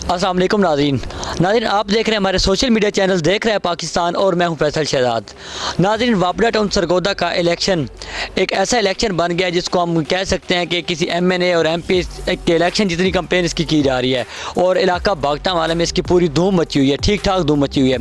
अस्सलाम वालेकुम नाज़रीन आप देख रहे हैं हमारे सोशल मीडिया चैनल देख रहे हैं पाकिस्तान और मैं हूं फैसल शहजाद। नाज़रीन वापडा टाउन सरगोदा का इलेक्शन एक ऐसा इलेक्शन बन गया जिसको हम कह सकते हैं कि किसी MNA और MP के इलेक्शन जितनी कंपेन इसकी की जा रही है और इलाका बागटा वाले में इसकी पूरी धूम मची हुई है, ठीक ठाक धूम मची हुई है।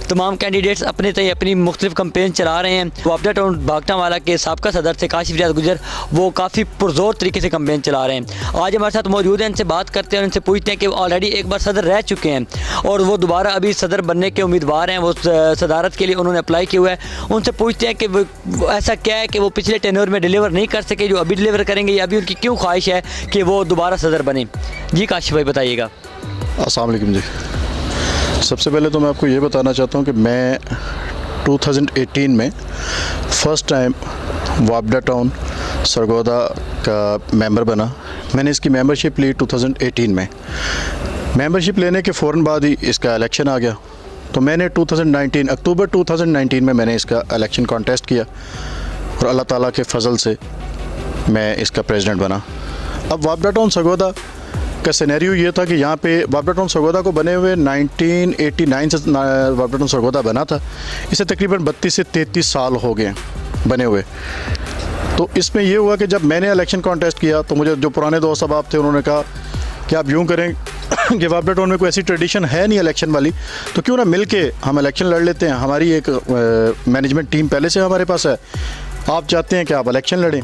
तमाम कैंडिडेट्स अपने तय अपनी मुख्तलिफ कंपेन चला रहे हैं। वापडा टाउन बागटा वाला के साबका सदर थे काशिफ रियाज गुजर, वो काफ़ी पुरजोर तरीके से कंपेन चला रहे हैं। आज हमारे साथ मौजूद हैं, इनसे बात करते हैं, उनसे पूछते हैं कि वो ऑलरेडी एक बार सदर रह चुके हैं और वो दोबारा अभी सदर बनने के उम्मीदवार हैं, वो सदारत के लिए उन्होंने अप्लाई किया हुआ है। उनसे पूछते हैं कि वो ऐसा क्या है कि वो पिछले टेन्योर में डिलीवर नहीं कर सके जो अभी डिलीवर करेंगे, या अभी उनकी क्यों ख्वाहिश है कि वो दोबारा सदर बने। जी काशिफ भाई बताइएगा। अस्सलाम वालेकुम जी। सबसे पहले तो मैं आपको ये बताना चाहता हूँ कि मैं 2018 में फ़र्स्ट टाइम वापडा टाउन सरगोदा का मेंबर बना। मैंने इसकी मेंबरशिप ली 2018 में। मेंबरशिप लेने के फ़ौरन बाद ही इसका इलेक्शन आ गया, तो मैंने 2019 अक्टूबर 2019 में मैंने इसका इलेक्शन कॉन्टेस्ट किया और अल्लाह ताला के फजल से मैं इसका प्रेसिडेंट बना। अब वापडा टाउन सरगोदा का सिनेरियो ये था कि यहाँ पे वापडा टाउन सरगोदा को बने हुए 1989 से वापडा टाउन सरगोदा बना था। इसे तकरीबन 32 से 33 साल हो गए बने हुए। तो इसमें ये हुआ कि जब मैंने इलेक्शन कॉन्टेस्ट किया तो मुझे जो पुराने दोस्त अहबाब थे उन्होंने कहा कि आप यूँ करें कि वापडा टाउन में कोई ऐसी ट्रेडिशन है नहीं इलेक्शन वाली, तो क्यों ना मिल के हम इलेक्शन लड़ लेते हैं। हमारी एक मैनेजमेंट टीम पहले से हमारे पास है, आप चाहते हैं कि आप इलेक्शन लड़ें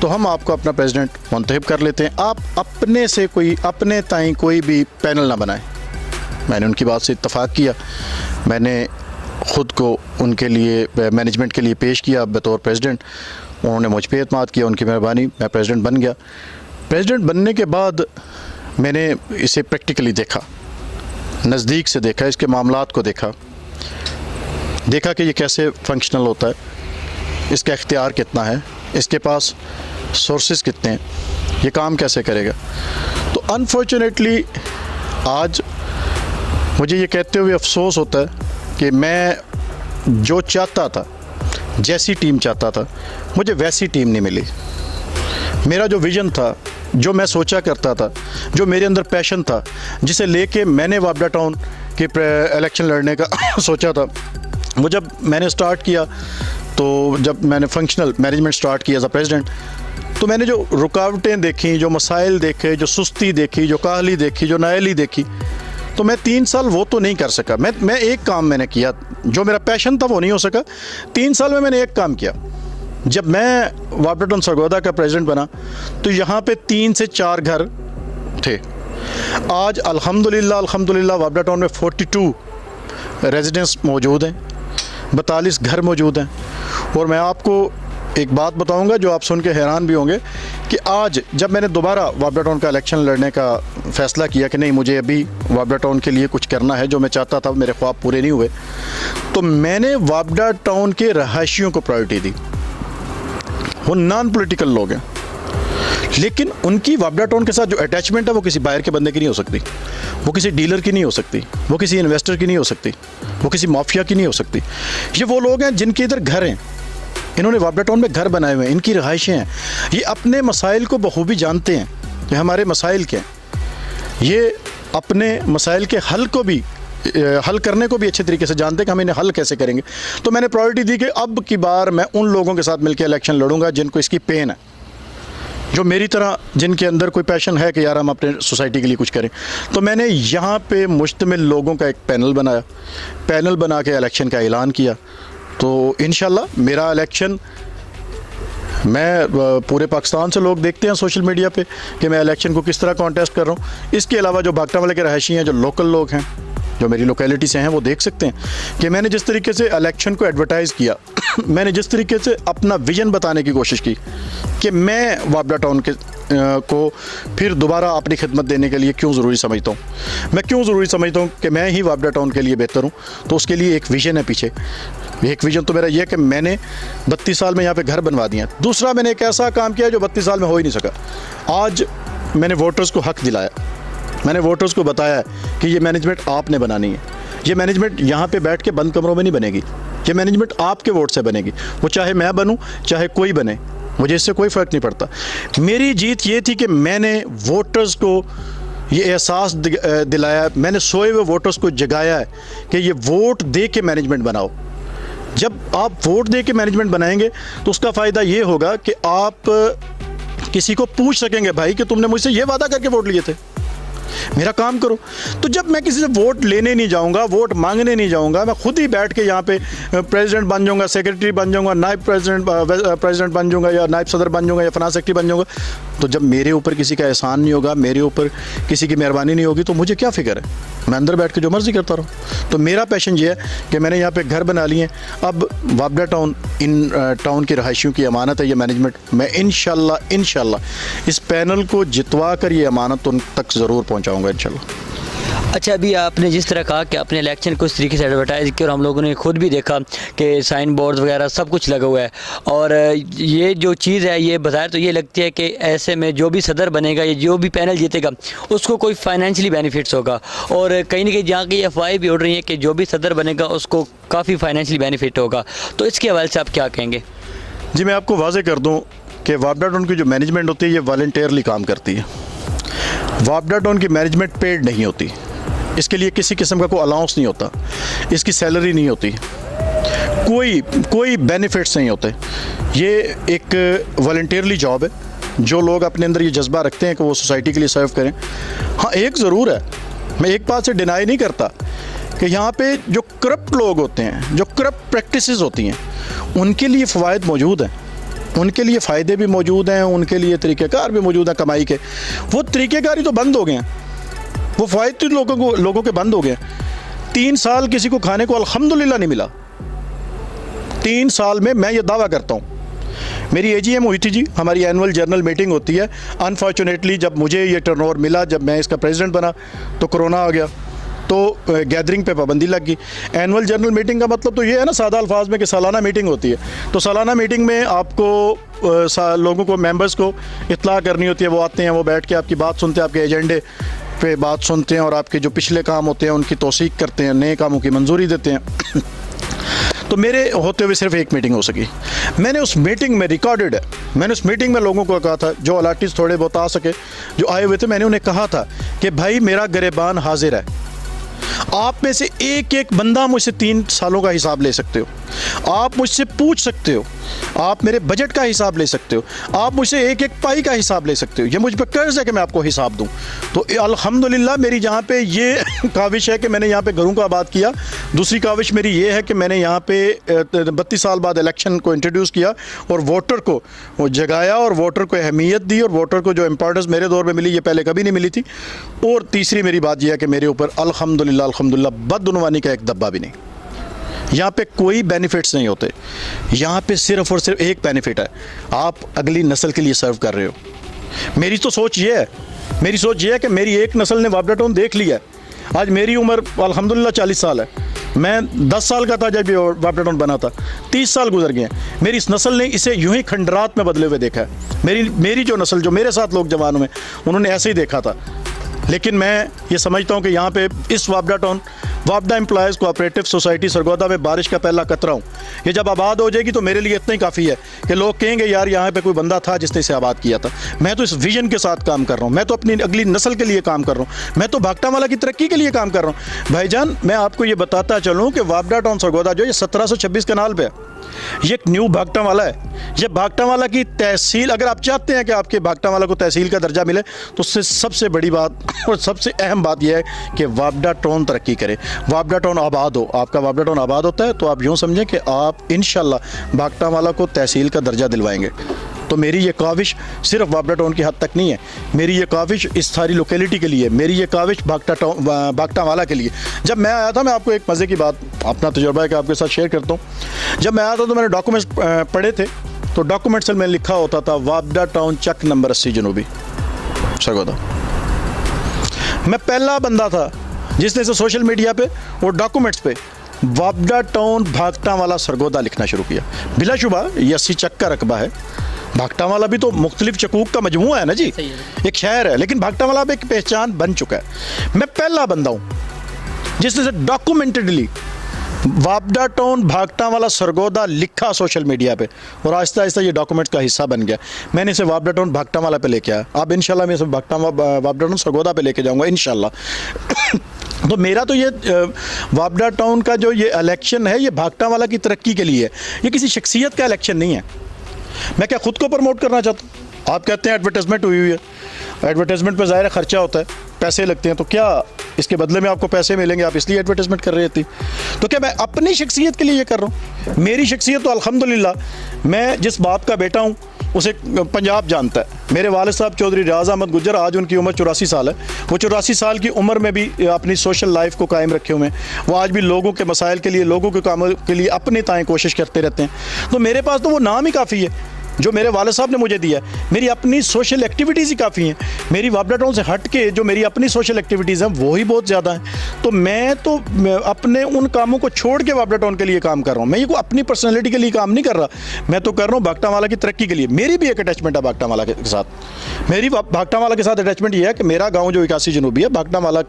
तो हम आपको अपना प्रेसिडेंट मुंतखब कर लेते हैं, आप अपने से कोई अपने ताईं कोई भी पैनल ना बनाएं। मैंने उनकी बात से इत्तफाक किया। मैंने ख़ुद को उनके लिए मैनेजमेंट के लिए पेश किया बतौर प्रेसिडेंट। उन्होंने मुझ पर एतमाद किया, उनकी मेहरबानी, मैं प्रेसिडेंट बन गया। प्रेसिडेंट बनने के बाद मैंने इसे प्रैक्टिकली देखा, नज़दीक से देखा, इसके मामलात को देखा कि ये कैसे फंक्शनल होता है, इसका इख्तियार कितना है, इसके पास सोर्सेज कितने हैं, ये काम कैसे करेगा। तो अनफॉर्चुनेटली आज मुझे ये कहते हुए अफसोस होता है कि मैं जो चाहता था, जैसी टीम चाहता था, मुझे वैसी टीम नहीं मिली। मेरा जो विज़न था, जो मैं सोचा करता था, जो मेरे अंदर पैशन था, जिसे लेके मैंने वापडा टाउन के इलेक्शन लड़ने का सोचा था, वो जब मैंने स्टार्ट किया, तो जब मैंने फंक्शनल मैनेजमेंट स्टार्ट किया एज अ प्रेसिडेंट, तो मैंने जो रुकावटें देखी, जो मसाइल देखे, जो सुस्ती देखी, जो काहली देखी, जो नाअहली देखी, तो मैं 3 साल वो तो नहीं कर सका। मैं एक काम मैंने किया, जो मेरा पैशन था वो नहीं हो सका। 3 साल में मैंने एक काम किया। जब मैं वापडा टाउन सरगोदा का प्रेसिडेंट बना तो यहाँ पे 3 से 4 घर थे। आज अल्हम्दुलिल्लाह वापडा टाउन में 42 रेजिडेंट्स मौजूद हैं, 42 घर मौजूद हैं। और मैं आपको एक बात बताऊंगा जो आप सुन के हैरान भी होंगे कि आज जब मैंने दोबारा वापडा टाउन का इलेक्शन लड़ने का फ़ैसला किया कि नहीं, मुझे अभी वापडा टाउन के लिए कुछ करना है, जो मैं चाहता था, मेरे ख्वाब पूरे नहीं हुए, तो मैंने वापडा टाउन के रहायशियों को प्रायोरिटी दी। वो नॉन पॉलिटिकल लोग हैं, लेकिन उनकी वापडा टाउन के साथ जो अटैचमेंट है वो किसी बाहर के बंदे की नहीं हो सकती, वो किसी डीलर की नहीं हो सकती, वो किसी इन्वेस्टर की नहीं हो सकती, वो किसी माफिया की नहीं हो सकती। ये वो लोग हैं जिनके इधर घर हैं, इन्होंने वापडा टाउन में घर बनाए हुए हैं, इनकी रहायशें हैं, ये अपने मसाइल को बखूबी जानते हैं कि हमारे मसाइल क्या हैं। ये अपने मसाइल के हल करने को भी अच्छे तरीके से जानते हैं कि हम इन्हें हल कैसे करेंगे। तो मैंने प्रायोरिटी दी कि अब की बार मैं उन लोगों के साथ मिलकर इलेक्शन लड़ूंगा जिनको इसकी पेन है, जो मेरी तरह जिनके अंदर कोई पैशन है कि यार हम अपने सोसाइटी के लिए कुछ करें। तो मैंने यहाँ पे मुश्तमिल लोगों का एक पैनल बनाया, पैनल बना के इलेक्शन का ऐलान किया। तो इंशाल्लाह मेरा इलेक्शन, मैं पूरे पाकिस्तान से लोग देखते हैं सोशल मीडिया पे कि मैं इलेक्शन को किस तरह कॉन्टेस्ट कर रहा हूँ। इसके अलावा जो बागटा वाले के रहायशी हैं, जो लोकल लोग हैं, जो मेरी लोकेलिटी से हैं, वो देख सकते हैं कि मैंने जिस तरीके से इलेक्शन को एडवर्टाइज़ किया मैंने जिस तरीके से अपना विज़न बताने की कोशिश की कि मैं वापडा टाउन के को फिर दोबारा अपनी खिदमत देने के लिए क्यों ज़रूरी समझता हूँ, मैं क्यों ज़रूरी समझता हूँ कि मैं ही वापडा टाउन के लिए बेहतर हूँ। तो उसके लिए एक विज़न है पीछे। एक विज़न तो मेरा ये है कि मैंने 32 साल में यहाँ पे घर बनवा दिया। दूसरा, मैंने एक ऐसा काम किया जो 32 साल में हो ही नहीं सका। आज मैंने वोटर्स को हक़ दिलाया, मैंने वोटर्स को बताया कि ये मैनेजमेंट आपने बनानी है, ये मैनेजमेंट यहाँ पे बैठ के बंद कमरों में नहीं बनेगी, ये मैनेजमेंट आपके वोट से बनेगी। वो चाहे मैं बनूँ चाहे कोई बने, मुझे इससे कोई फ़र्क नहीं पड़ता। मेरी जीत ये थी कि मैंने वोटर्स को ये एहसास दिलाया है, मैंने सोए हुए वोटर्स को जगाया है कि ये वोट दे के मैनेजमेंट बनाओ। जब आप वोट दे के मैनेजमेंट बनाएंगे तो उसका फ़ायदा ये होगा कि आप किसी को पूछ सकेंगे, भाई कि तुमने मुझसे ये वादा करके वोट लिए थे, मेरा काम करो। तो जब मैं किसी से वोट लेने नहीं जाऊंगा, वोट मांगने नहीं जाऊंगा, मैं खुद ही बैठ के यहाँ पे प्रेसिडेंट बन जाऊंगा, सेक्रेटरी बन जाऊंगा, नायब प्रेसिडेंट बन जाऊंगा, या नायब सदर बन जाऊंगा, या फाइनेंस सेक्रेटरी बन जाऊंगा, तो जब मेरे ऊपर किसी का एहसान नहीं होगा, मेरे ऊपर किसी की मेहरबानी नहीं होगी, तो मुझे क्या फिक्र है, मैं अंदर बैठ के जो मर्जी करता रहूँ। तो मेरा पैशन ये है कि मैंने यहाँ पे घर बना लिए। अब वापडा टाउन इन टाउन के रहायशियों की अमानत है ये मैनेजमेंट। मैं इंशाल्लाह इस पैनल को जितवा कर ये अमानत उन तक ज़रूर पहुँचाऊँगा इंशाल्लाह। अच्छा, अभी आपने जिस तरह कहा कि अपने इलेक्शन को इस तरीके से एडवर्टाइज किया और हम लोगों ने खुद भी देखा कि साइन बोर्ड वगैरह सब कुछ लगा हुआ है, और ये जो चीज़ है ये बाहर तो ये लगती है कि ऐसे में जो भी सदर बनेगा या जो भी पैनल जीतेगा उसको कोई फाइनेंशियली बेनिफिट्स होगा, और कहीं ना कहीं जहाँ की अफवाहें भी उड़ रही हैं कि जो भी सदर बनेगा उसको काफ़ी फाइनेंशियली बेनिफिट होगा। तो इसके हवाले से आप क्या कहेंगे? जी, मैं आपको वाज़ेह कर दूँ कि वापडा टाउन की जो मैनेजमेंट होती है ये वॉलंटियरली काम करती है। वापडा टाउन की मैनेजमेंट पेड नहीं होती, इसके लिए किसी किस्म का कोई अलाउंस नहीं होता, इसकी सैलरी नहीं होती, कोई बेनिफिट्स नहीं होते। ये एक वॉलंटियरली जॉब है। जो लोग अपने अंदर ये जज्बा रखते हैं कि वो सोसाइटी के लिए सर्व करें। हाँ, एक ज़रूर है, मैं एक बात से डिनाई नहीं करता कि यहाँ पे जो करप्ट लोग होते हैं, जो करप्ट प्रैक्टिसेस होती हैं, उनके लिए फ़वाइद मौजूद हैं, उनके लिए फ़ायदे भी मौजूद हैं, उनके लिए तरीक़ेकार भी मौजूद हैं कमाई के। वो तरीक़ेकार ही तो बंद हो गए हैं, वो फ़ायदे तो लोगों के बंद हो गए। 3 साल किसी को खाने को अल्हम्दुलिल्लाह नहीं मिला। 3 साल में मैं ये दावा करता हूँ। मेरी AGM हुई थी जी, हमारी एनुअल जनरल मीटिंग होती है। अनफॉर्चुनेटली जब मुझे ये टर्नओवर मिला, जब मैं इसका प्रेसिडेंट बना, तो कोरोना आ गया, तो गैदरिंग पे पाबंदी लग गई। एनुअल जनरल मीटिंग का मतलब तो ये है ना सादा अल्फाज में कि सालाना मीटिंग होती है। तो सालाना मीटिंग में आपको लोगों को, मेंबर्स को इत्तला करनी होती है। वो आते हैं, वो बैठ के आपकी बात सुनते हैं, आपके एजेंडे पे बात सुनते हैं, और आपके जो पिछले काम होते हैं उनकी तौसीक करते हैं, नए कामों की मंजूरी देते हैं। तो मेरे होते हुए सिर्फ एक मीटिंग हो सकी। मैंने उस मीटिंग में रिकॉर्डेड है, मैंने उस मीटिंग में लोगों को कहा था, जो अलाटीज थोड़े बहुत आ सके, जो आए हुए थे, मैंने उन्हें कहा था कि भाई मेरा गिरबान हाजिर है, आप में से एक एक बंदा मुझसे 3 सालों का हिसाब ले सकते हो, आप मुझसे पूछ सकते हो, आप मेरे बजट का हिसाब ले सकते हो, आप मुझसे एक एक पाई का हिसाब ले सकते हो। ये मुझ पर कर्ज है कि मैं आपको हिसाब दूं। तो अल्हम्दुलिल्लाह मेरी जहाँ पे ये काविश है कि मैंने यहाँ पे घरों को आबाद किया। दूसरी काविश मेरी ये है कि मैंने यहाँ पे 32 साल बाद इलेक्शन को इंट्रोड्यूस किया और वोटर को वो जगाया और वोटर को अहमियत दी, और वोटर को जो इम्पोर्टेंस मेरे दौर में मिली ये पहले कभी नहीं मिली थी। और तीसरी मेरी बात यह है कि मेरे ऊपर अल्हम्दुलिल्लाह बदउनवानी का एक दब्बा भी नहीं। यहाँ पे कोई बेनिफिट्स नहीं होते, यहाँ पे सिर्फ और सिर्फ एक बेनिफिट है, आप अगली नस्ल के लिए सर्व कर रहे हो। मेरी तो सोच ये है, मेरी सोच ये है कि मेरी एक नस्ल ने वापडा टाउन देख लिया है। आज मेरी उम्र अल्हम्दुलिल्लाह 40 साल है, मैं 10 साल का था जब ये वापडा टाउन बना था, 30 साल गुजर गए हैं। मेरी इस नस्ल ने इसे यूं ही खंडरात में बदले हुए देखा है। मेरी जो नस्ल, जो मेरे साथ लोग जवानों में, उन्होंने ऐसे ही देखा था। लेकिन मैं ये समझता हूँ कि यहाँ पे इस वापडा टाउन, वापडा एम्प्लॉयज़ कोऑपरेटिव सोसाइटी सरगोदा में बारिश का पहला कतरा हूँ। ये जब आबाद हो जाएगी तो मेरे लिए इतना ही काफ़ी है कि लोग कहेंगे यार यहाँ पे कोई बंदा था जिसने इसे आबाद किया था। मैं तो इस विजन के साथ काम कर रहा हूँ, मैं तो अपनी अगली नस्ल के लिए काम कर रहा हूँ, मैं तो भागटावाला की तरक्की के लिए काम कर रहा हूँ। भाईजान, मैं आपको ये बताता चलूँ कि वापडा टाउन सरगोदा जो ये 1726 कनाल पे है, ये एक न्यू भागटावाला है। ये भागटावाला की तहसील, अगर आप चाहते हैं कि आपके भागटावाला को तहसील का दर्जा मिले, तो उससे सबसे बड़ी बात और सबसे अहम बात यह है कि वापडा टाउन तरक्की करे, वापडा टाउन आबाद हो। आपका वापडा टाउन आबाद होता है तो आप यूँ समझें कि आप इंशाल्लाह भागटावाला को तहसील का दर्जा दिलवाएंगे। तो मेरी ये काविश सिर्फ वापडा टाउन की हद तक नहीं है, मेरी ये काविश इस सारी लोकेलिटी के लिए, मेरी ये काविश भागटावाला के लिए। जब मैं आया था, मैं आपको एक मज़े की बात, अपना तजुर्बा है कि आपके साथ शेयर करता हूँ। जब मैं आया था तो मैंने डॉक्यूमेंट्स पढ़े थे, तो डॉक्यूमेंट्स में लिखा होता था वापडा टाउन चक नंबर 80 जनूबी सरगोदा। मैं पहला बंदा था जिसने से सोशल मीडिया पे और डॉक्यूमेंट्स पे वापडा टाउन भागटावाला सरगोदा लिखना शुरू किया। बिलाशुबा ये 80 चक का रकबा है। भागटावाला भी तो मुख्तलिफ चकूक का मजमूआ है ना जी, एक शहर है, लेकिन भागटावाला अब एक पहचान बन चुका है। मैं पहला बंदा हूँ जिसने से डॉक्यूमेंटेडली वापडा टाउन भागटा वाला सरगोदा लिखा सोशल मीडिया पे, और आहिस्ता आहिस्ता ये डॉक्यूमेंट का हिस्सा बन गया। मैंने इसे वापडा टाउन भागटा वाला पे लेके आया। अब इंशाल्लाह मैं इसे वापडा टाउन सरगोदा पे लेके जाऊंगा इंशाल्लाह। तो मेरा तो ये वापडा टाउन का जो ये इलेक्शन है, ये भागटा वाला की तरक्की के लिए है, ये किसी शख्सियत का इलेक्शन नहीं है। मैं क्या खुद को प्रमोट करना चाहता हूँ? आप कहते हैं एडवर्टाइजमेंट हुई हुई है, एडवर्टाइजमेंट पर ज़ाहिर है खर्चा होता है, पैसे लगते हैं, तो क्या इसके बदले में आपको पैसे मिलेंगे? आप इसलिए एडवर्टाइजमेंट कर रही थी। तो क्या मैं अपनी शख्सियत के लिए ये कर रहा हूँ? मेरी शख्सियत तो अल्हम्दुलिल्लाह, मैं जिस बाप का बेटा हूँ उसे पंजाब जानता है। मेरे वालिद साहब चौधरी रियाज अहमद गुज्जर, आज उनकी उम्र 84 साल है। वो 84 साल की उम्र में भी अपनी सोशल लाइफ को कायम रखे हुए हैं। वो आज भी लोगों के मसाइल के लिए, लोगों के कामों के लिए अपने ताएं कोशिश करते रहते हैं। तो मेरे पास तो वो नाम ही काफ़ी है जो मेरे वालिद साहब ने मुझे दिया है। मेरी अपनी सोशल एक्टिविटीज़ ही काफ़ी हैं। मेरी वापडा टाउन से हट के जो मेरी अपनी सोशल एक्टिविटीज़ हैं वो ही बहुत ज़्यादा हैं। तो मैं अपने उन कामों को छोड़ के वापडा टाउन के लिए काम कर रहा हूँ। मैं ये कोई अपनी पर्सनैलिटी के लिए काम नहीं कर रहा, मैं तो कर रहा हूँ भागटा वाला की तरक्की के लिए। मेरी भी एक अटैचमेंट है भागटा वाला के साथ। मेरी भागटा वाला के साथ अटैचमेंट ये है कि मेरा गाँव जो 81 जनूबी है भागटा वाला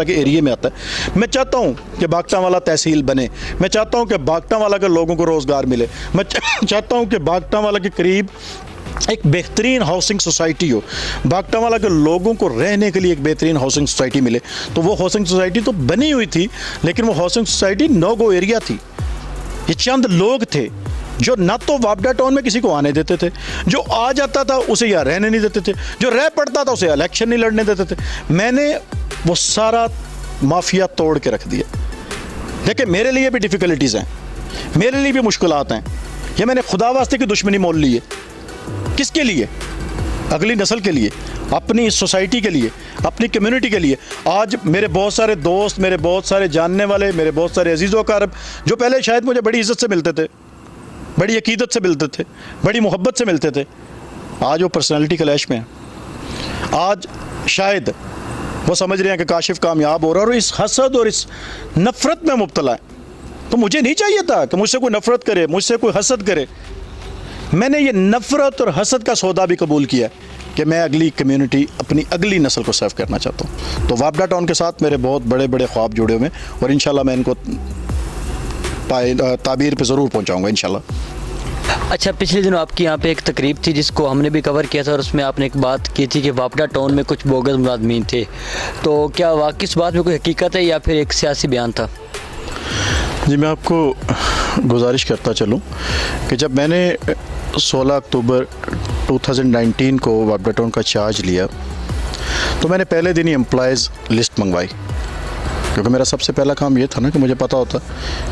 के एरिए में आता है। मैं चाहता हूँ कि भागटा वाला तहसील बने। मैं चाहता हूँ कि भागटा वाला के लोगों को रोज़गार मिले। मैं चाहता हूँ कि भागटा वाला के करीब एक बेहतरीन हाउसिंग सोसाइटी हो, भागटा वाला के लोगों को रहने के लिए एक बेहतरीन हाउसिंग सोसाइटी मिले। तो वो हाउसिंग सोसाइटी तो बनी हुई थी, लेकिन वो housing society no go area थी। ये चंद लोग थे जो ना तो वापडा टाउन में किसी को आने देते थे, जो आ जाता था उसे यहाँ रहने नहीं देते थे, जो रह पड़ता था उसे इलेक्शन नहीं लड़ने देते थे। मैंने वो सारा माफिया तोड़ के रख दिया। देखिए, मेरे लिए भी डिफ़िकल्टीज़ हैं, मेरे लिए भी मुश्किलात हैं। ये मैंने खुदा वास्ते की दुश्मनी मोल ली है। किसके लिए? अगली नस्ल के लिए, अपनी इस सोसाइटी के लिए, अपनी कम्युनिटी के लिए। आज मेरे बहुत सारे दोस्त, मेरे बहुत सारे जानने वाले, मेरे बहुत सारे अजीज़ व अक़ारब जो पहले शायद मुझे बड़ी इज़्ज़त से मिलते थे, बड़ी अकीदत से मिलते थे, बड़ी मोहब्बत से मिलते थे, आज वो पर्सनैलिटी क्लैश में है। आज शायद वो समझ रहे हैं कि काशिफ कामयाब हो रहा है और इस हसद और इस नफ़रत में मुब्तला है। तो मुझे नहीं चाहिए था कि मुझसे कोई नफ़रत करे, मुझसे कोई हसद करे। मैंने ये नफ़रत और हसद का सौदा भी कबूल किया कि मैं अगली कम्युनिटी, अपनी अगली नस्ल को सर्व करना चाहता हूँ। तो वापडा टाउन के साथ मेरे बहुत बड़े बड़े ख्वाब जुड़े हुए हैं और इंशाल्लाह मैं इनको ताबीर पे ज़रूर पहुँचाऊँगा इंशाल्लाह। अच्छा, पिछले दिनों आपकी यहाँ पे एक तकरीब थी जिसको हमने भी कवर किया था और उसमें आपने एक बात की थी कि वापडा टाउन में कुछ बोगस मुलाजमीन थे। तो क्या वाकई इस बात में कोई हकीकत है या फिर एक सियासी बयान था? जी, मैं आपको गुजारिश करता चलूँ कि जब मैंने 16 अक्टूबर 2019 को वापडा टाउन का चार्ज लिया तो मैंने पहले दिन ही एम्प्लॉयज़ लिस्ट मंगवाई, क्योंकि मेरा सबसे पहला काम ये था ना कि मुझे पता होता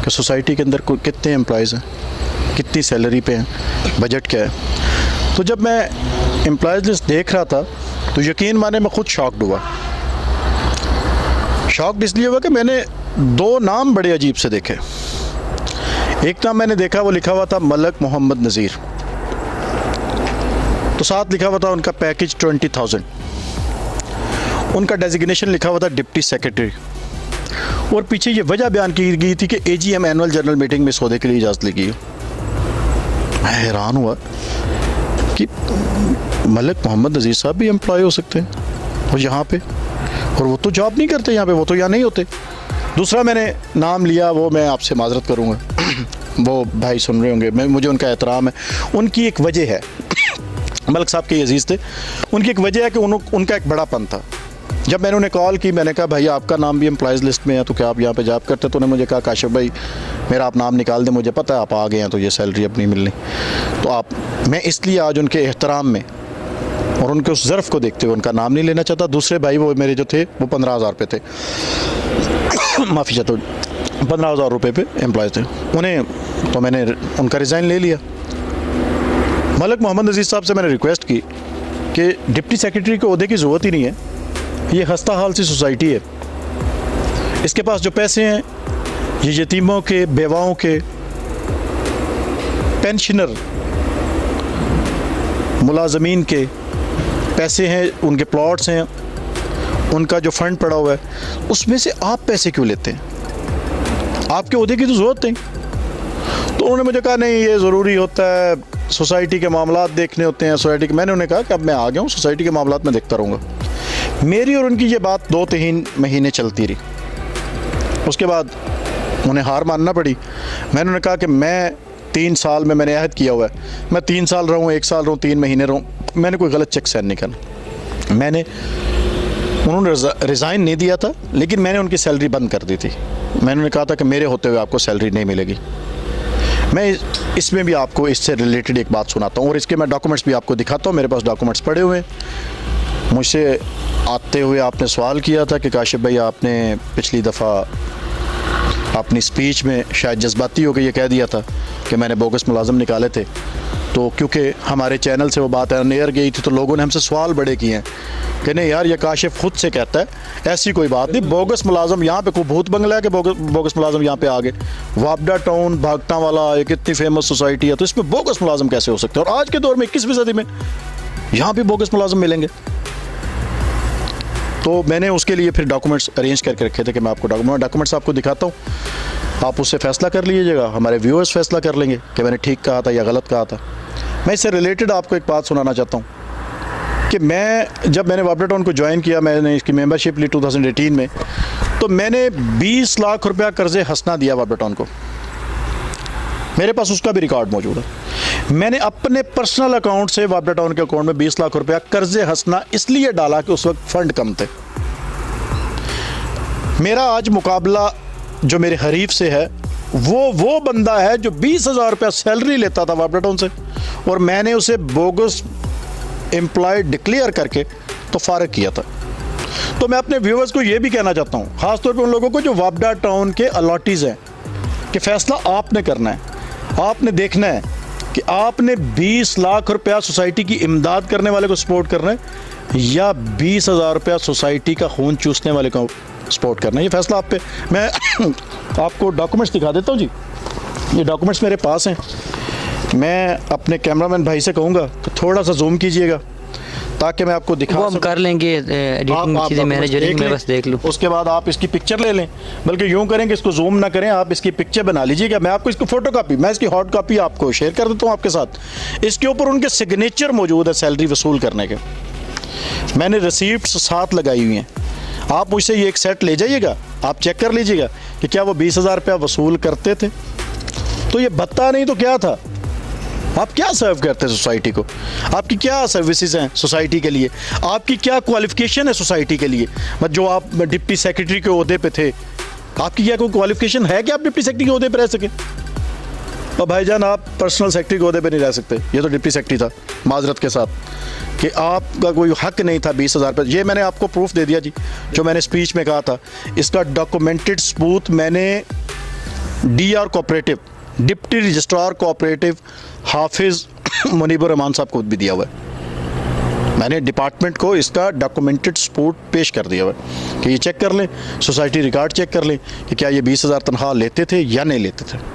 कि सोसाइटी के अंदर कितने एम्प्लॉयज़ हैं, कितनी सैलरी पे हैं, बजट क्या है। तो जब मैं एम्प्लॉयज़ लिस्ट देख रहा था तो यकीन माने मैं खुद शॉक्ड हुआ। शॉक्ड इसलिए हुआ कि मैंने दो नाम बड़े अजीब से देखे। एक नाम मैंने देखा, वो लिखा हुआ था मलक मोहम्मद नज़ीर, तो साथ लिखा हुआ था उनका पैकेज 20,000, उनका डेजिग्नेशन लिखा हुआ था डिप्टी सेक्रेटरी, और पीछे ये वजह बयान की गई थी कि AGM एनुअल जनरल मीटिंग में सौदे के लिए इजाज़त ली गई। मैं हैरान हुआ कि मलक मोहम्मद नज़ीर साहब भी एम्प्लॉय हो सकते हैं और यहाँ पे, और वो तो जॉब नहीं करते यहाँ पे, वो तो यहाँ नहीं होते। दूसरा मैंने नाम लिया, वो मैं आपसे माजरत करूँगा, वो भाई सुन रहे होंगे, मुझे उनका एहतराम है। उनकी एक वजह है, मलक साहब के अजीज़ थे, उनकी एक वजह है कि उनका एक बड़ापन था। जब मैंने उन्हें कॉल की, मैंने कहा भाई आपका नाम भी एम्प्लॉयज़ लिस्ट में है, तो क्या आप यहाँ पे जॉब करते? तो उन्होंने मुझे कहा काशिफ भाई मेरा आप नाम निकाल दें, मुझे पता है आप आ गए हैं तो ये सैलरी अब नहीं मिलनी। तो आप, मैं इसलिए आज उनके एहतराम में और उनके उस ज़र्फ़ को देखते हुए उनका नाम नहीं लेना चाहता। दूसरे भाई वो मेरे जो थे वो 15,000 पे थे, माफ़ी चाहता हूँ, 15,000 रुपये पे एम्प्लॉय थे। उन्हें तो मैंने उनका रिज़ाइन ले लिया। मलक मोहम्मद नज़ीर साहब से मैंने रिक्वेस्ट की कि डिप्टी सेक्रेटरी को ओहदे की ज़रूरत ही नहीं है, ये खस्ता हाल सी सोसाइटी है, इसके पास जो पैसे हैं ये यतीमों के, बेवाओं के, पेंशनर, मुलाजमीन के पैसे हैं, उनके प्लॉट्स हैं, उनका जो फंड पड़ा हुआ है, उसमें से आप पैसे क्यों लेते हैं? आपके ओहदे की तो ज़रूरत नहीं। तो उन्होंने मुझे कहा नहीं ये ज़रूरी होता है, सोसाइटी के मामलात देखने होते हैं सोसाइटी के। मैंने उन्हें कहा कि अब मैं आ गया हूँ, सोसाइटी के मामलात में देखता रहूँगा। मेरी और उनकी ये बात 2-3 महीने चलती रही। उसके बाद उन्हें हार मानना पड़ी। मैंने उन्हें कहा कि मैं 3 साल में मैंने अहद किया हुआ है, मैं 3 साल रहूँ, 1 साल रहूँ, 3 महीने रहूँ, मैंने कोई गलत चेक साइन नहीं करना। उन्होंने रिज़ाइन नहीं दिया था, लेकिन मैंने उनकी सैलरी बंद कर दी थी। मैंने उन्हें कहा था कि मेरे होते हुए आपको सैलरी नहीं मिलेगी। मैं इसमें भी आपको इससे रिलेटेड एक बात सुनाता हूँ और इसके मैं डॉक्यूमेंट्स भी आपको दिखाता हूँ। मेरे पास डॉक्यूमेंट्स पड़े हुए हैं। मुझसे आते हुए आपने सवाल किया था कि काशिफ भाई, आपने पिछली दफ़ा अपनी स्पीच में शायद जज्बाती होकर ये कह दिया था कि मैंने बोगस मुलाजम निकाले थे। तो क्योंकि हमारे चैनल से वो बात एयर गई थी, तो लोगों ने हमसे सवाल बड़े किए हैं कि नहीं यार, ये काशिफ खुद से कहता है, ऐसी कोई बात नहीं। बोगस मुलाजम यहाँ पे कोई भूत बंगला है कि बोगस मुलाजम यहाँ पे आ गए? वापडा टाउन, भागटा वाला एक इतनी फेमस सोसाइटी है, तो इसमें बोगस मुलाजम कैसे हो सकते हैं? और आज के दौर में 21वीं सदी में यहाँ भी बोगस मुलाजम मिलेंगे। तो मैंने उसके लिए फिर डॉक्यूमेंट्स अरेंज करके रखे थे कि मैं आपको डॉक्यूमेंट्स आपको दिखाता हूँ, आप उससे फ़ैसला कर लीजिएगा। हमारे व्यूअर्स फैसला कर लेंगे कि मैंने ठीक कहा था या गलत कहा था। मैं इससे रिलेटेड आपको एक बात सुनाना चाहता हूँ कि जब मैंने वापडा टाउन को ज्वाइन किया, मैंने इसकी मेंबरशिप ली 2018 में, तो मैंने 20 लाख रुपया कर्ज़े हंसना दिया वापडा टाउन को। मेरे पास उसका भी रिकॉर्ड मौजूद है। मैंने अपने पर्सनल अकाउंट से वापडा टाउन के अकाउंट में 20 लाख रुपया कर्ज़े हंसना इसलिए डाला कि उस वक्त फ़ंड कम थे। मेरा आज मुकाबला जो मेरे हरीफ से है, वो बंदा है जो 20,000 रुपया सैलरी लेता था वापडा टाउन से, और मैंने उसे बोगस एम्प्लॉय डिक्लेयर करके तो फारिग किया था। तो मैं अपने व्यूअर्स को ये भी कहना चाहता हूँ, ख़ासतौर पर उन लोगों को जो वापडा टाउन के अलॉटीज़ हैं, कि फ़ैसला आपने करना है। आपने देखना है कि आपने 20 लाख रुपया सोसाइटी की इमदाद करने वाले को सपोर्ट करना है या 20,000 रुपया सोसाइटी का खून चूसने वाले को सपोर्ट करना है। ये फैसला आप पे। मैं आपको डॉक्यूमेंट्स दिखा देता हूँ जी। ये डॉक्यूमेंट्स मेरे पास हैं। मैं अपने कैमरामैन भाई से कहूँगा कि थोड़ा सा जूम कीजिएगा ताकि मैं आपको दिखा। वो हम कर लेंगे, एडिटिंग चीज़ें मैनेजरिंग में बस देख लूँ। उसके बाद आप इसकी पिक्चर ले लें, बल्कि यूँ करें कि इसको जूम ना करें, आप इसकी पिक्चर बना लीजिएगा। मैं आपको इसको फोटो कापी, मैं इसकी हॉट कॉपी आपको शेयर कर देता हूँ आपके साथ। इसके ऊपर उनके सिग्नेचर मौजूद है सैलरी वसूल करने के। मैंने रिसीप्ट्स साथ लगाई हुई हैं। आप मुझसे ये एक सेट ले जाइएगा, आप चेक कर लीजिएगा कि क्या वो 20,000 रुपया वसूल करते थे। तो ये भत्ता नहीं तो क्या था? आप क्या सर्व करते हैं सोसाइटी को? आपकी क्या सर्विसेज हैं सोसाइटी के लिए? आपकी क्या क्वालिफिकेशन है सोसाइटी के लिए? मतलब जो आप डिप्टी सेक्रेटरी के ओहदे पे थे, आपकी क्या कोई क्वालिफिकेशन है कि आप डिप्टी सेक्रेटरी के ओहदे पे रह सके? और भाईजान, आप पर्सनल सेक्रेटरी के ओहदे पे नहीं रह सकते। ये तो डिप्टी सेक्रेटरी था, माजरत के साथ, कि आपका कोई हक नहीं था 20,000 रुपये। ये मैंने आपको प्रूफ दे दिया जी, जो मैंने स्पीच में कहा था। इसका डॉक्यूमेंटेड सबूत मैंने DR cooperative, deputy registrar cooperative हाफिज़ मुनीबुर रहमान साहब को भी दिया हुआ है। मैंने डिपार्टमेंट को इसका डॉक्यूमेंटेड सबूत पेश कर दिया हुआ है कि ये चेक कर लें, सोसाइटी रिकॉर्ड चेक कर लें कि क्या ये 20,000 तनख्वाह लेते थे या नहीं लेते थे।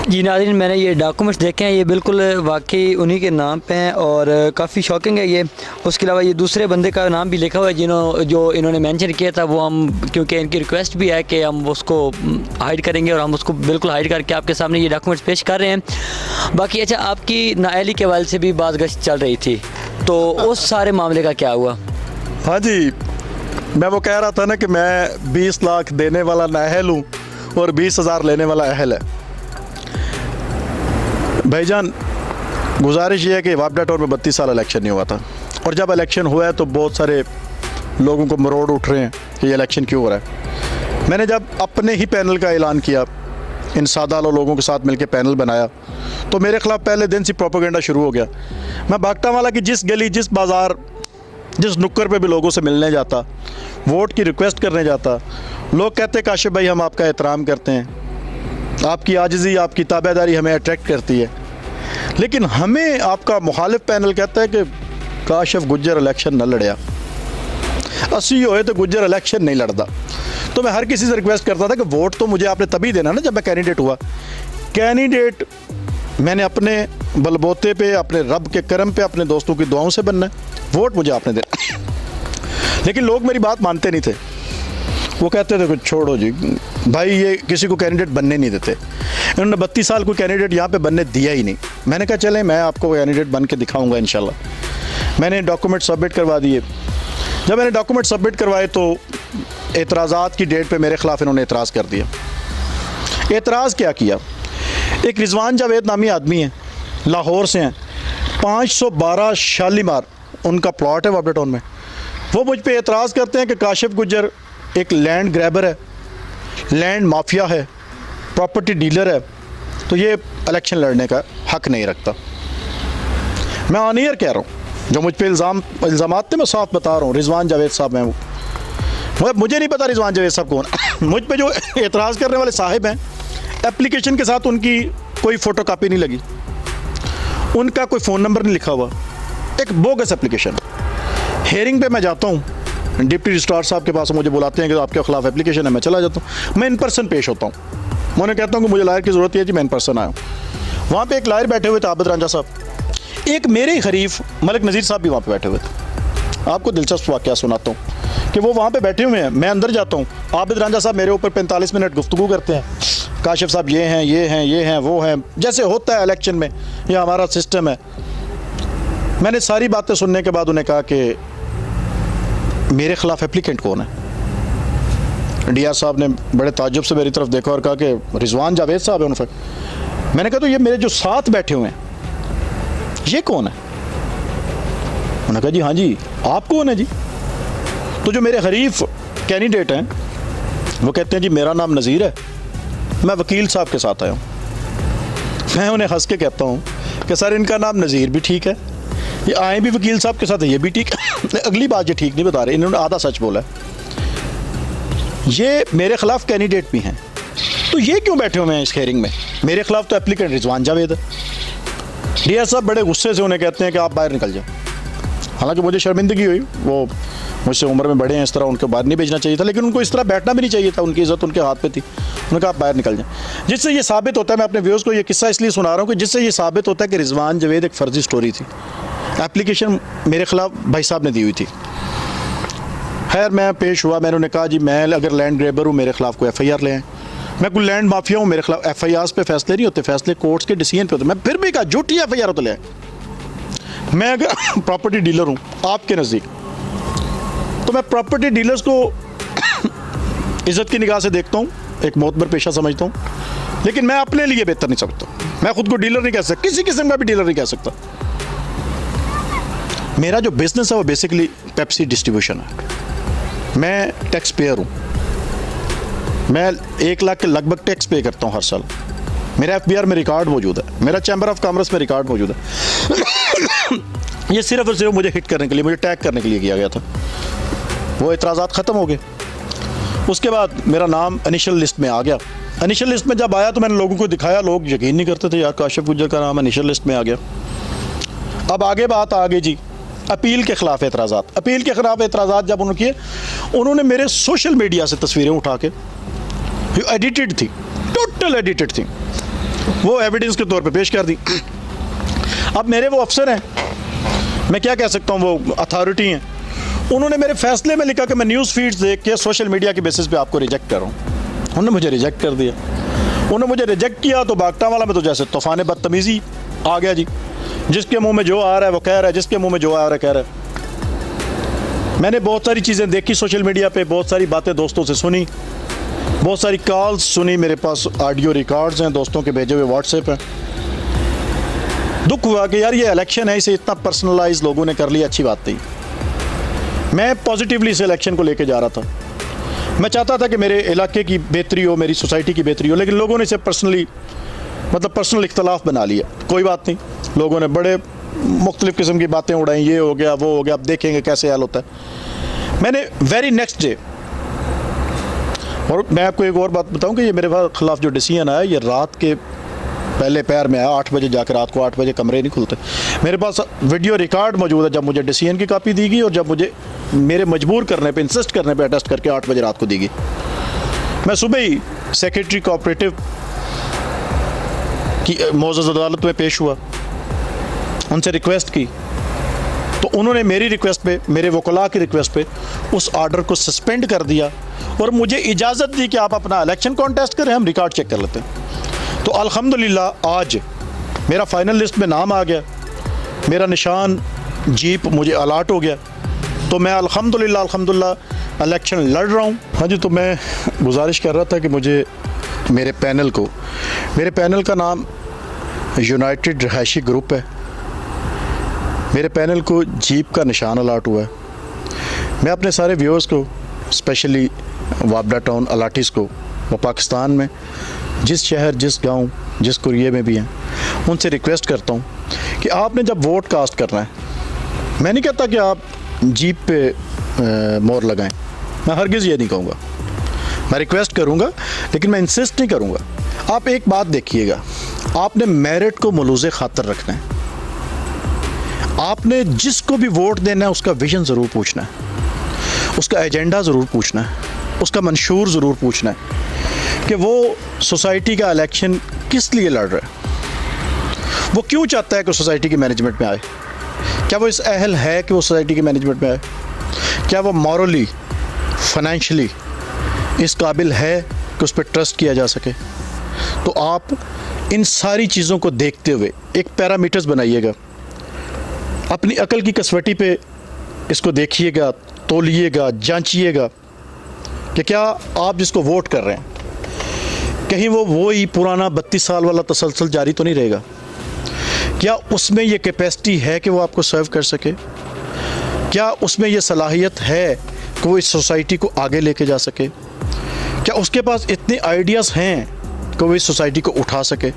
जी नाज़रीन, मैंने ये डॉक्यूमेंट्स देखे हैं, ये बिल्कुल वाकई उन्हीं के नाम पे हैं और काफ़ी शॉकिंग है ये। उसके अलावा ये दूसरे बंदे का नाम भी लिखा हुआ है जो इन्होंने मेंशन किया था। वो हम, क्योंकि इनकी रिक्वेस्ट भी है कि हम उसको हाइड करेंगे और हम उसको बिल्कुल हाइड करके आपके सामने ये डॉक्यूमेंट्स पेश कर रहे हैं। बाकी अच्छा, आपकी नाअहली के हवाले से भी बात गश्त चल रही थी, तो उस सारे मामले का क्या हुआ? हाँ जी, मैं वो कह रहा था ना कि मैं 20 लाख देने वाला नाअहल हूँ और 20,000 लेने वाला अहल है। भाईजान, गुजारिश ये है कि वापडा टाउन में 32 साल इलेक्शन नहीं हुआ था, और जब इलेक्शन हुआ है तो बहुत सारे लोगों को मरोड़ उठ रहे हैं कि ये इलेक्शन क्यों हो रहा है। मैंने जब अपने ही पैनल का ऐलान किया, इन सादा लोगों के साथ मिलकर पैनल बनाया, तो मेरे ख़िलाफ़ पहले दिन से प्रोपेगेंडा शुरू हो गया। मैं भागटा वाला की जिस गली, जिस बाज़ार, जिस नुक्कर पे भी लोगों से मिलने जाता, वोट की रिक्वेस्ट करने जाता, लोग कहते काशिफ भाई हम आपका एहतराम करते हैं, आपकी आजिज़ी, आपकी ताबेदारी हमें अट्रैक्ट करती है। लेकिन हमें आपका मुखालिफ पैनल कहता है कि काशिफ गुज्जर इलेक्शन न लड़िया, 80 होए तो गुज्जर इलेक्शन नहीं लड़ता। तो मैं हर किसी से रिक्वेस्ट करता था कि वोट तो मुझे आपने तभी देना ना जब मैं कैंडिडेट हुआ। कैंडिडेट मैंने अपने बलबोते पे, अपने रब के करम पे, अपने दोस्तों की दुआओं से बनना है। वोट मुझे आपने देना। लेकिन लोग मेरी बात मानते नहीं थे। वो कहते थे कि छोड़ो जी भाई, ये किसी को कैंडिडेट बनने नहीं देते। इन्होंने 32 साल को कैंडिडेट यहाँ पे बनने दिया ही नहीं। मैंने कहा चलें, मैं आपको कैंडिडेट बन के दिखाऊंगा इंशाल्लाह। मैंने डॉक्यूमेंट सबमिट करवा दिए। जब मैंने डॉक्यूमेंट सबमिट करवाए तो एतराज़ात की डेट पे मेरे ख़िलाफ़ इन्होंने एतराज़ कर दिया। एतराज़ क्या किया? एक रिजवान जावेद नामी आदमी है, लाहौर से हैं, 512 शालीमार उनका प्लॉट है वापडा टाउन में। वो मुझ पे एतराज़ करते हैं कि काशिफ गुज्जर एक लैंड ग्रैबर है, लैंड माफिया है, प्रॉपर्टी डीलर है, तो ये इलेक्शन लड़ने का हक नहीं रखता। मैं ऑन ईयर कह रहा हूँ, जो मुझ पे इल्ज़ामात थे मैं साफ बता रहा हूँ। रिजवान जावेद साहब हैं वो, मुझे नहीं पता रिजवान जावेद साहब कौन। मुझ पे जो एतराज़ करने वाले साहिब हैं, एप्लीकेशन के साथ उनकी कोई फ़ोटो कापी नहीं लगी, उनका कोई फ़ोन नंबर नहीं लिखा हुआ, एक बोगस एप्लीकेशन। हेयरिंग पे मैं जाता हूँ, डिप्टी रजिस्ट्रार साहब के पास मुझे बुलाते हैं कि आपके खिलाफ एप्लीकेशन है, मैं चला जाता हूँ, मैं इन पर्सन पेश होता हूँ। मैं उन्हें कहता हूँ कि मुझे लायर की ज़रूरत है जी, मैं इन पर्सन आया हूँ। वहाँ पे एक लायर बैठे हुए थे, आबिद रांझा साहब, एक मेरे ही खरीफ मलिक नज़ीर साहब भी वहाँ पे बैठे हुए थे। आपको दिलचस्प वाक़या सुनाता हूँ कि वो वहाँ पे बैठे हुए हैं, मैं अंदर जाता हूँ, आबिद रांझा साहब मेरे ऊपर 45 मिनट गुफ्तगू करते हैं, काशिफ साहब ये हैं, ये हैं, ये हैं, वो हैं, जैसे होता है इलेक्शन में, ये हमारा सिस्टम है। मैंने सारी बातें सुनने के बाद उन्हें कहा कि मेरे ख़िलाफ़ एप्लीकेंट कौन है? डीआर साहब ने बड़े ताज्जुब से मेरी तरफ देखा और कहा कि रिजवान जावेद साहब है उन पर। मैंने कहा तो ये मेरे जो साथ बैठे हुए हैं ये कौन है? उन्होंने कहा जी हाँ जी, आप कौन है जी? तो जो मेरे हरीफ कैंडिडेट हैं वो कहते हैं जी मेरा नाम नज़ीर है, मैं वकील साहब के साथ आया हूँ। मैं उन्हें हंस के कहता हूँ कि सर इनका नाम नज़ीर भी ठीक है, ये आए भी वकील साहब के साथ है, ये भी ठीक है। अगली बात ये ठीक नहीं बता रहे, इन्होंने आधा सच बोला है। ये मेरे ख़िलाफ़ कैंडिडेट भी हैं, तो ये क्यों बैठे हुए हैं इस हेयरिंग में? मेरे ख़िलाफ़ तो एप्लीकेंट रिजवान जावेद है। डीआर साहब बड़े गुस्से से उन्हें कहते हैं कि आप बाहर निकल जाओ। हालांकि मुझे शर्मिंदगी हुई, वो मुझसे उम्र में बड़े हैं, इस तरह उनको बाहर नहीं भेजना चाहिए था, लेकिन उनको इस तरह बैठना भी नहीं चाहिए था, उनकी इज़्ज़त उनके हाथ पे थी। उन्होंने कहा आप बाहर निकल जाएं। जिससे ये साबित होता है, मैं अपने व्यूअर्स को ये किस्सा इसलिए सुना रहा हूँ कि जिससे ये साबित होता है कि रिजवान जावेद एक फ़र्जी स्टोरी थी। एप्लीकेशन मेरे ख़िलाफ़ भाई साहब ने दी हुई थी। खैर मैं पेश हुआ, मैंने उन्हें कहा जी मैं अगर लैंड ग्रेबर हूँ, मेरे ख़िलाफ़ कोई FIR ले आएँ। मैं कोई लैंड माफिया हूँ, मेरे खिलाफ FIRs पे फैसले नहीं होते, फैसले कोर्ट्स के डिसीजन पे होते। मैं फिर भी कहा झूठी FIR हो तो ले आए। मैं अगर प्रॉपर्टी डीलर हूँ आपके नज़दीक, तो मैं प्रॉपर्टी डीलर्स को इज़्ज़त की निगाह से देखता हूँ, एक मोतबर पेशा समझता हूँ, लेकिन मैं अपने लिए बेहतर नहीं समझता। मैं खुद को डीलर नहीं कह सकता, किसी किस्म का भी डीलर नहीं कह सकता। मेरा जो बिज़नेस है वो बेसिकली पेप्सी डिस्ट्रीब्यूशन है। मैं टैक्स पेयर हूँ, मैं 1 लाख के लगभग टैक्स पे करता हूँ हर साल। मेरा FBR में रिकॉर्ड मौजूद है, मेरा चैम्बर ऑफ कॉमर्स में रिकॉर्ड मौजूद है। ये सिर्फ और सिर्फ मुझे हिट करने के लिए, मुझे टैग करने के लिए किया गया था। वो एतराज़ात ख़त्म हो गए। उसके बाद मेरा नाम इनिशियल लिस्ट में आ गया। इनिशियल लिस्ट में जब आया तो मैंने लोगों को दिखाया, लोग यकीन नहीं करते थे, यार काशिफ गुज्जर का नाम इनिशियल लिस्ट में आ गया। अब आगे बात आ गई जी अपील के ख़िलाफ़ एतराज़ात। अपील के ख़िलाफ़ एतराज़ात जब उन्होंने किए, उन्होंने मेरे सोशल मीडिया से तस्वीरें उठा के, जो एडिटेड थी, टोटल एडिटेड थी, वो एविडेंस के तौर पे पेश कर दी। अब मेरे वो अफसर हैं, मैं क्या कह सकता हूँ, वो अथॉरिटी हैं, उन्होंने मेरे फैसले में लिखा कि मैं न्यूज़ फीड्स देख के सोशल मीडिया के बेसिस पे आपको रिजेक्ट कर रहा हूँ। उन्होंने मुझे रिजेक्ट कर दिया। उन्होंने मुझे रिजेक्ट किया तो बागटा वाला में तो जैसे तूफान बदतमीज़ी आ गया जी। जिसके मुँह में जो आ रहा है वो कह रहा है, जिसके मुँह में जो आ रहा है कह रहा है। मैंने बहुत सारी चीज़ें देखी सोशल मीडिया पे, बहुत सारी बातें दोस्तों से सुनी, बहुत सारी कॉल्स सुनी, मेरे पास ऑडियो रिकॉर्ड्स हैं, दोस्तों के भेजे हुए व्हाट्सएप हैं। दुख हुआ कि यार ये इलेक्शन है, इसे इतना पर्सनलाइज लोगों ने कर लिया, अच्छी बात नहीं। मैं पॉजिटिवली इस इलेक्शन को लेके जा रहा था। मैं चाहता था कि मेरे इलाके की बेहतरी हो, मेरी सोसाइटी की बेहतरी हो, लेकिन लोगों ने इसे पर्सनल इख्तलाफ बना लिया। कोई बात नहीं, लोगों ने बड़े मुख्तलिफ़ किस्म की बातें उड़ाई, ये हो गया वो हो गया, अब देखेंगे कैसे हाल होता है। मैंने वेरी नेक्स्ट डे, और मैं आपको एक और बात बताऊं कि ये मेरे खिलाफ जो डिसीजन आया, ये रात के पहले पैर में आया। 8 बजे जाकर, रात को 8 बजे कमरे नहीं खुलते। मेरे पास वीडियो रिकॉर्ड मौजूद है जब मुझे डिसीजन की कॉपी दी गई और जब मुझे मेरे मजबूर करने पे, इंसिस्ट करने पे अटेस्ट करके 8 बजे रात को दी गई। मैं सुबह ही सेक्रेटरी कोऑपरेटिव की मोअज़्ज़ज़ अदालत में पेश हुआ, उनसे रिक्वेस्ट की, तो उन्होंने मेरी रिक्वेस्ट पे, मेरे वकला की रिक्वेस्ट पे उस आर्डर को सस्पेंड कर दिया और मुझे इजाज़त दी कि आप अपना इलेक्शन कॉन्टेस्ट करें, हम रिकॉर्ड चेक कर लेते हैं। तो अल्हम्दुलिल्लाह आज मेरा फाइनल लिस्ट में नाम आ गया, मेरा निशान जीप मुझे अलाट हो गया। तो मैं अल्हम्दुलिल्लाह इलेक्शन लड़ रहा हूँ। हाँ जी, तो मैं गुजारिश कर रहा था कि मुझे मेरे पैनल का नाम यूनाइटेड रहायशी ग्रुप है। मेरे पैनल को जीप का निशान अलाट हुआ है। मैं अपने सारे व्यूअर्स को, स्पेशली वापडा टाउन अलाटीज़ को, वो पाकिस्तान में जिस शहर, जिस गांव, जिस कुरिये में भी हैं, उनसे रिक्वेस्ट करता हूं कि आपने जब वोट कास्ट करना है, मैं नहीं कहता कि आप जीप पे मोहर लगाएं, मैं हरगिज़ ये नहीं कहूँगा, मैं रिक्वेस्ट करूँगा, लेकिन मैं इंसिस्ट नहीं करूँगा। आप एक बात देखिएगा, आपने मेरिट को मलूज़े खातर रखना है। आपने जिसको भी वोट देना है उसका विजन ज़रूर पूछना है, उसका एजेंडा ज़रूर पूछना है, उसका मंशूर ज़रूर पूछना है कि वो सोसाइटी का इलेक्शन किस लिए लड़ रहा है, वो क्यों चाहता है कि सोसाइटी के मैनेजमेंट में आए, क्या वो इस अहल है कि वो सोसाइटी के मैनेजमेंट में आए, क्या वो मॉरली, फाइनेंशियली इस काबिल है कि उस पर ट्रस्ट किया जा सके। तो आप इन सारी चीज़ों को देखते हुए एक पैरामीटर्स बनाइएगा, अपनी अकल की कसवटी पे इसको देखिएगा, तोलिएगा, जांचिएगा कि क्या आप जिसको वोट कर रहे हैं कहीं वो ही पुराना 32 साल वाला तसलसल जारी तो नहीं रहेगा, क्या उसमें ये कैपेसिटी है कि वो आपको सर्व कर सके, क्या उसमें ये सलाहियत है कि वो इस सोसाइटी को आगे लेके जा सके, क्या उसके पास इतने आइडियाज़ हैं कि वो इस सोसाइटी को उठा सके।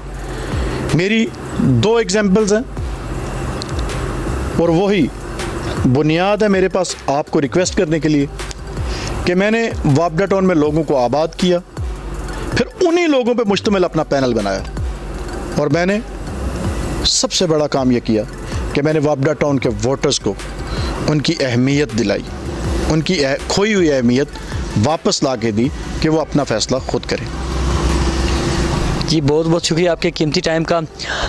मेरी 2 एग्जाम्पल्स हैं और वही बुनियाद है मेरे पास आपको रिक्वेस्ट करने के लिए कि मैंने वापडा टाउन में लोगों को आबाद किया, फिर उन्हीं लोगों पे मुश्तमिल अपना पैनल बनाया, और मैंने सबसे बड़ा काम यह किया कि मैंने वापडा टाउन के वोटर्स को उनकी अहमियत दिलाई, उनकी खोई हुई अहमियत वापस ला के दी कि वो अपना फ़ैसला खुद करें। जी बहुत बहुत शुक्रिया आपके कीमती टाइम का।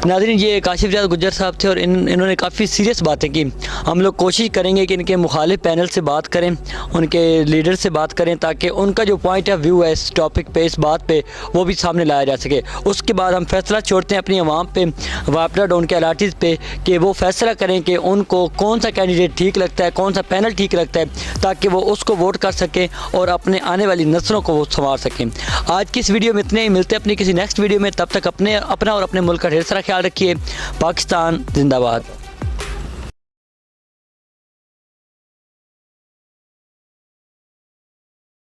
नाज़रीन, ये काशिफ जाद गुज्जर साहब थे और इन्होंने काफ़ी सीरियस बातें की। हम लोग कोशिश करेंगे कि इनके मुखालिफ पैनल से बात करें, उनके लीडर से बात करें, ताकि उनका जो पॉइंट ऑफ व्यू है इस टॉपिक पे, इस बात पे, वो भी सामने लाया जा सके। उसके बाद हम फैसला छोड़ते हैं अपनी आवाम पे, वापडा टाउन के अलाटीज़ पे, कि वो फैसला करें कि उनको कौन सा कैंडिडेट ठीक लगता है, कौन सा पैनल ठीक लगता है, ताकि वो उसको वोट कर सकें और अपने आने वाली नस्लों को वो संवार सकें। आज की इस वीडियो में इतने ही, मिलते हैं अपनी किसी नेक्स्ट वीडियो में। तब तक अपना और अपने मुल्क का ढेर सारा ख्याल रखिए। पाकिस्तान जिंदाबाद।